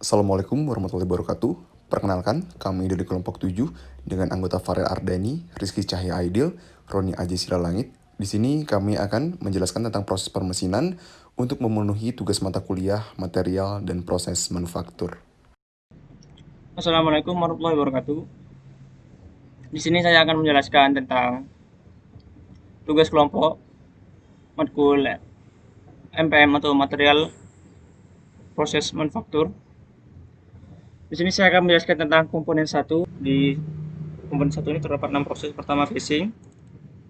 Assalamualaikum warahmatullahi wabarakatuh. Perkenalkan, kami dari kelompok 7 dengan anggota Farel Ardani, Rizky Cahya Aidil, Roni Aji Silalangit. Di sini kami akan menjelaskan tentang proses permesinan untuk memenuhi tugas mata kuliah, material, dan proses manufaktur. Assalamualaikum warahmatullahi wabarakatuh. Di sini saya akan menjelaskan tentang tugas kelompok matkul MPM atau material proses manufaktur. Di sini saya akan menjelaskan tentang komponen satu. Di komponen satu ini terdapat 6 proses. Pertama facing.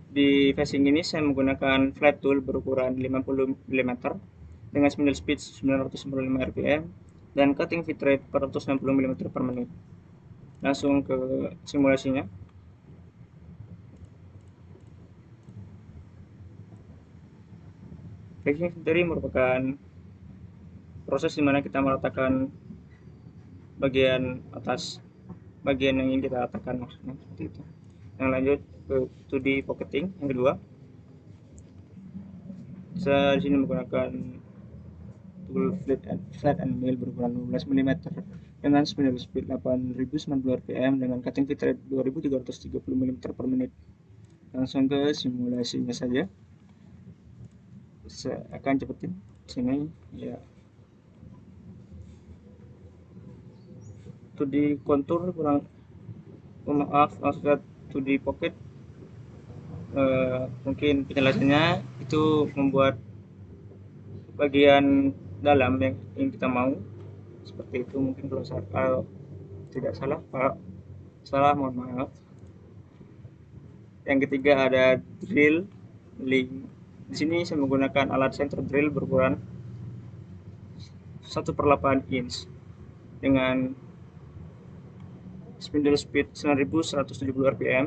Di facing ini saya menggunakan flat tool berukuran 50 mm dengan spindle speed 995 rpm dan cutting feed rate 460 mm per menit. Langsung ke simulasinya. Facing sendiri merupakan proses di mana kita meratakan bagian atas bagian yang ingin kita ratakan, maksudnya seperti itu. Yang lanjut ke 2D pocketing yang kedua, saya di sini menggunakan tool flat and mill berukuran 15 mm dengan spindle speed 8090 rpm dengan cutting feed rate 2330 mm per menit. Langsung ke simulasinya saja. Saya akan cepetin sini ya. 2D contour kurang, maaf, maksudnya 2D pocket, mungkin penjelasannya itu membuat bagian dalam yang kita mau seperti itu. Mungkin kalau tidak salah, Pak, salah mohon maaf. Yang ketiga ada drill link. Di sini saya menggunakan alat center drill berukuran 1/8 inch dengan spindle speed 9170 rpm.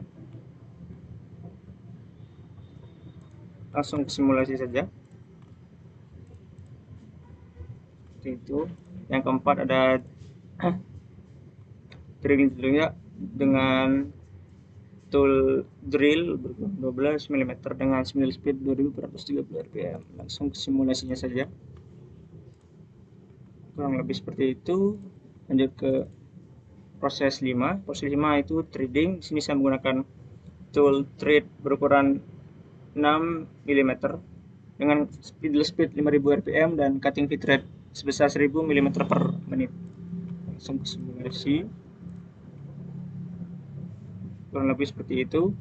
Langsung ke simulasi saja. Seperti itu. Yang keempat ada drilling dulunya dengan tool drill berukuran 12 mm dengan spindle speed 2430 rpm. Langsung ke simulasinya saja. Kurang lebih seperti itu. Lanjut ke proses 5. Proses 5 itu threading. Di sini saya menggunakan tool thread berukuran 6 mm dengan spindle speed 5000 rpm dan cutting feed rate sebesar 1000 mm per menit. Langsung ke simulasi. Kurang lebih seperti itu.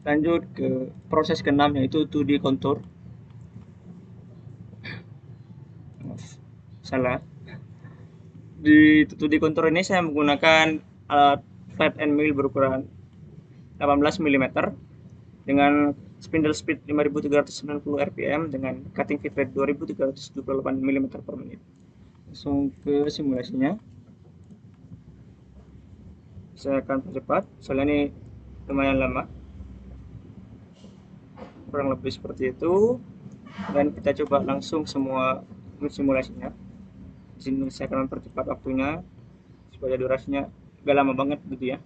Lanjut ke proses ke-6 yaitu 2D contour. Maaf, salah. Di 2D contour ini saya menggunakan alat flat and mill berukuran 18 mm dengan spindle speed 5390 rpm dengan cutting feed rate 2378 mm per menit. Langsung ke simulasinya. Saya akan percepat soalnya ini lumayan lama. Kurang lebih seperti itu. Dan kita coba langsung semua simulasinya. Di sini saya akan mempercepat waktunya supaya durasinya gak lama banget gitu ya.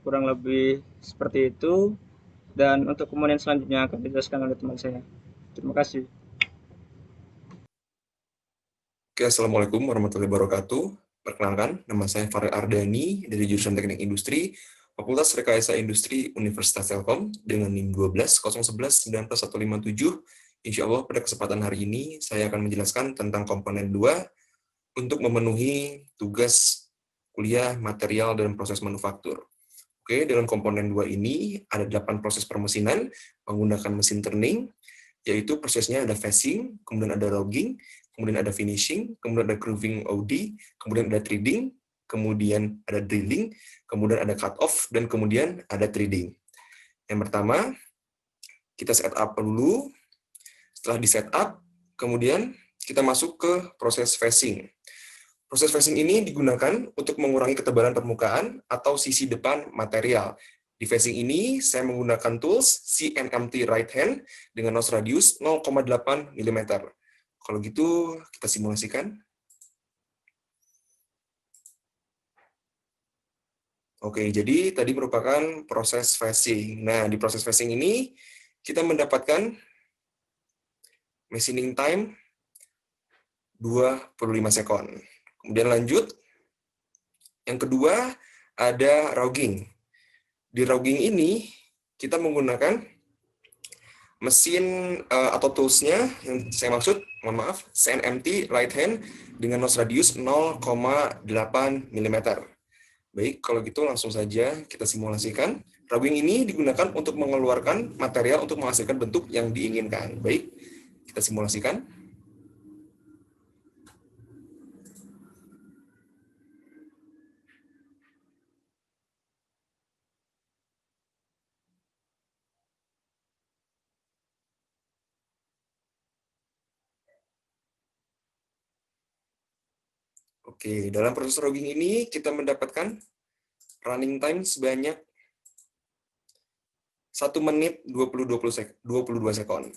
Kurang lebih seperti itu. Dan untuk komponen selanjutnya akan dijelaskan oleh teman saya. Terima kasih. Oke, Assalamualaikum warahmatullahi wabarakatuh. Perkenalkan, nama saya Farel Ardani dari jurusan Teknik Industri, Fakultas Rekayasa Industri Universitas Telkom dengan NIM 12 011 19 157. Insya Allah pada kesempatan hari ini saya akan menjelaskan tentang komponen 2 untuk memenuhi tugas kuliah, material, dan proses manufaktur. Oke, dalam komponen 2 ini ada 8 proses permesinan menggunakan mesin turning, yaitu prosesnya ada facing, kemudian ada logging, kemudian ada finishing, kemudian ada grooving OD, kemudian ada threading, kemudian ada drilling, kemudian ada cut off, dan kemudian ada threading. Yang pertama, kita set up dulu. Setelah di set up, kemudian kita masuk ke proses facing. Proses facing ini digunakan untuk mengurangi ketebalan permukaan atau sisi depan material. Di facing ini, saya menggunakan tools CNMT right hand dengan nose radius 0,8 mm. Kalau gitu, kita simulasikan. Oke, jadi tadi merupakan proses phasing. Nah, di proses phasing ini kita mendapatkan machining time 25 sekon. Kemudian lanjut, yang kedua ada roughing. Di roughing ini kita menggunakan mesin atau toolsnya yang saya maksud, mohon maaf, CNMT right hand dengan nose radius 0,8 mm. Baik, kalau gitu langsung saja kita simulasikan. Roughing ini digunakan untuk mengeluarkan material untuk menghasilkan bentuk yang diinginkan. Baik, kita simulasikan. Oke, dalam proses roughing ini kita mendapatkan running time sebanyak 1 menit 22 sekon.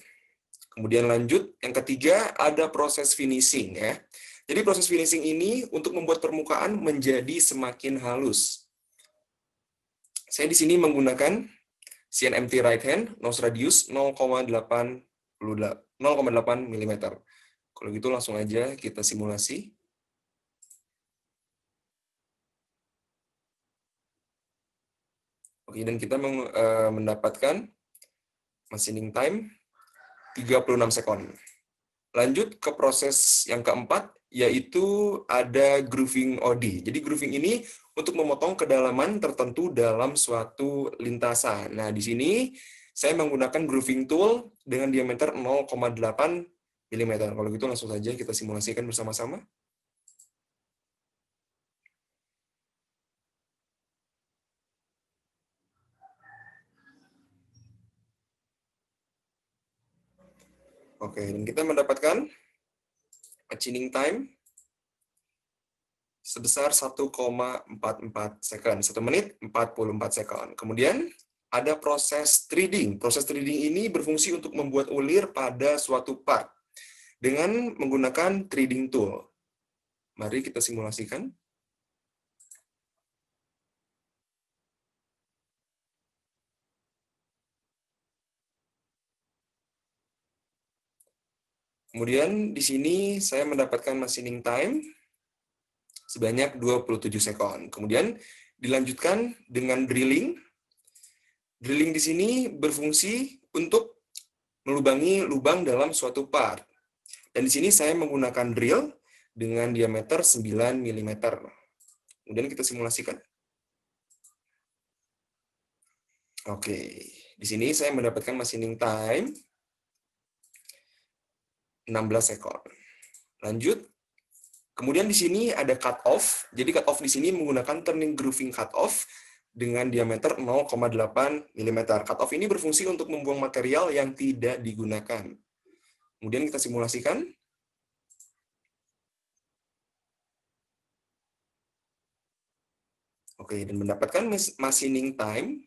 Kemudian lanjut, yang ketiga ada proses finishing ya. Jadi proses finishing ini untuk membuat permukaan menjadi semakin halus. Saya di sini menggunakan CNMT right hand, nose radius 0,8 mm. Kalau gitu langsung aja kita simulasi. Oke, dan kita mendapatkan machining time 36 sekon. Lanjut ke proses yang keempat, yaitu ada grooving OD. Jadi grooving ini untuk memotong kedalaman tertentu dalam suatu lintasan. Nah, di sini saya menggunakan grooving tool dengan diameter 0,8 mm. Kalau gitu langsung saja kita simulasikan bersama-sama. Oke, dan kita mendapatkan machining time sebesar 1,44 second, 1 menit 44 second. Kemudian ada proses threading. Proses threading ini berfungsi untuk membuat ulir pada suatu part dengan menggunakan threading tool. Mari kita simulasikan. Kemudian di sini saya mendapatkan machining time sebanyak 27 sekon. Kemudian dilanjutkan dengan drilling. Drilling di sini berfungsi untuk melubangi lubang dalam suatu part. Dan di sini saya menggunakan drill dengan diameter 9 mm. Kemudian kita simulasikan. Oke, di sini saya mendapatkan machining time 16 sekon. Lanjut. Kemudian di sini ada cut off. Jadi cut off di sini menggunakan turning grooving cut off dengan diameter 0,8 mm. Cut off ini berfungsi untuk membuang material yang tidak digunakan. Kemudian kita simulasikan. Oke, dan mendapatkan machining time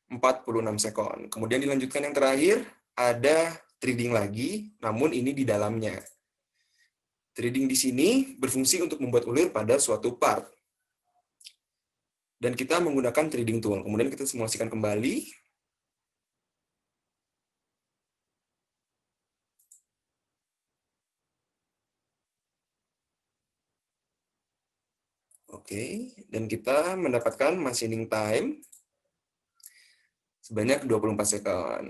46 sekon. Kemudian dilanjutkan yang terakhir, ada threading lagi, namun ini di dalamnya. Threading di sini berfungsi untuk membuat ulir pada suatu part. Dan kita menggunakan threading tool. Kemudian kita simulasikan kembali. Oke, dan kita mendapatkan machining time sebanyak 24 second.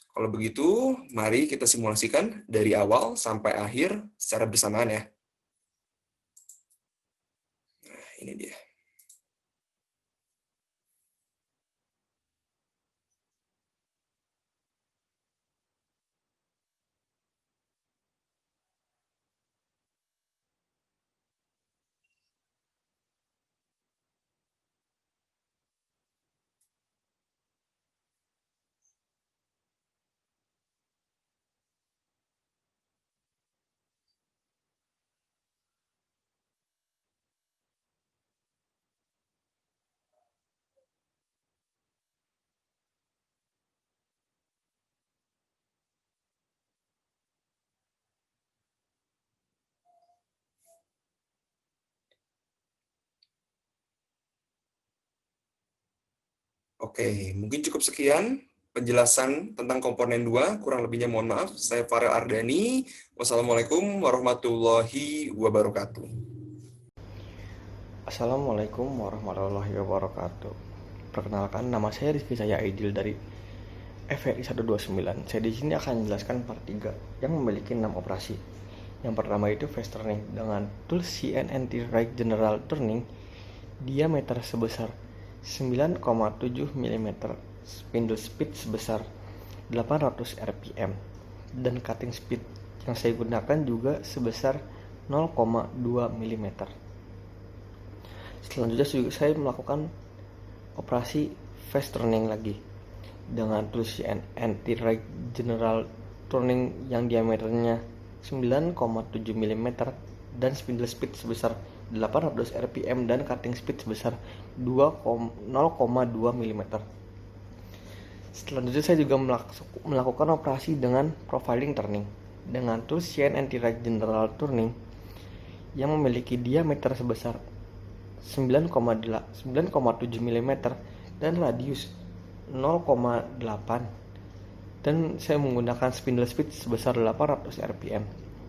Kalau begitu, mari kita simulasikan dari awal sampai akhir secara bersamaan ya. Nah, ini dia. Oke, mungkin cukup sekian penjelasan tentang komponen 2. Kurang lebihnya mohon maaf. Saya Farel Ardani. Wassalamualaikum warahmatullahi wabarakatuh. Assalamualaikum warahmatullahi wabarakatuh. Perkenalkan, nama saya Rizky Saya Aidil dari FRI 129. Saya di sini akan menjelaskan part 3 yang memiliki 6 operasi. Yang pertama itu fast turning dengan tool CNNT Right General Turning, diameter sebesar 9,7 mm, spindle speed sebesar 800 rpm, dan cutting speed yang saya gunakan juga sebesar 0,2 mm. Selanjutnya juga saya melakukan operasi fast turning lagi dengan tool CNNT Right General Turning yang diameternya 9,7 mm dan spindle speed sebesar 800 rpm dan cutting speed sebesar 0,2 mm. Selanjutnya saya juga melakukan operasi dengan profiling turning dengan tool CNNT Right General Turning yang memiliki diameter sebesar 9,7 mm dan radius 0,8, dan saya menggunakan spindle speed sebesar 800 rpm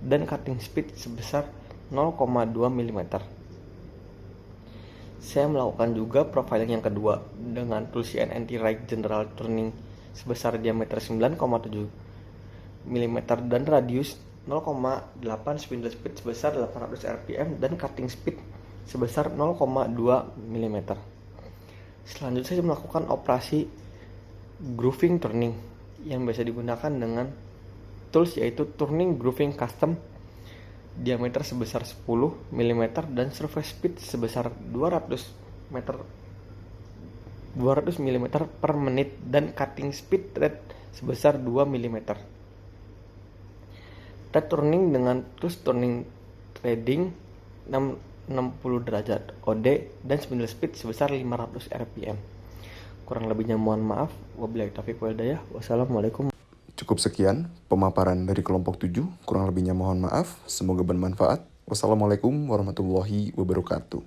dan cutting speed sebesar 0,2 mm. Saya melakukan juga profiling yang kedua dengan tool CNNT Right General Turning sebesar diameter 9,7 mm dan radius 0,8, spindle speed sebesar 800 rpm dan cutting speed sebesar 0,2 mm. Selanjutnya saya melakukan operasi grooving turning yang biasa digunakan dengan tools yaitu turning grooving custom, diameter sebesar 10 mm dan surface speed sebesar 200 mm per menit dan cutting speed rate sebesar 2 mm. Thread turning dengan tools turning threading 60 derajat OD dan spindle speed sebesar 500 rpm. Kurang lebihnya mohon maaf. Wabillahi taufiq wal hidayah. Wassalamualaikum. Cukup sekian pemaparan dari kelompok 7. Kurang lebihnya mohon maaf. Semoga bermanfaat. Wassalamualaikum warahmatullahi wabarakatuh.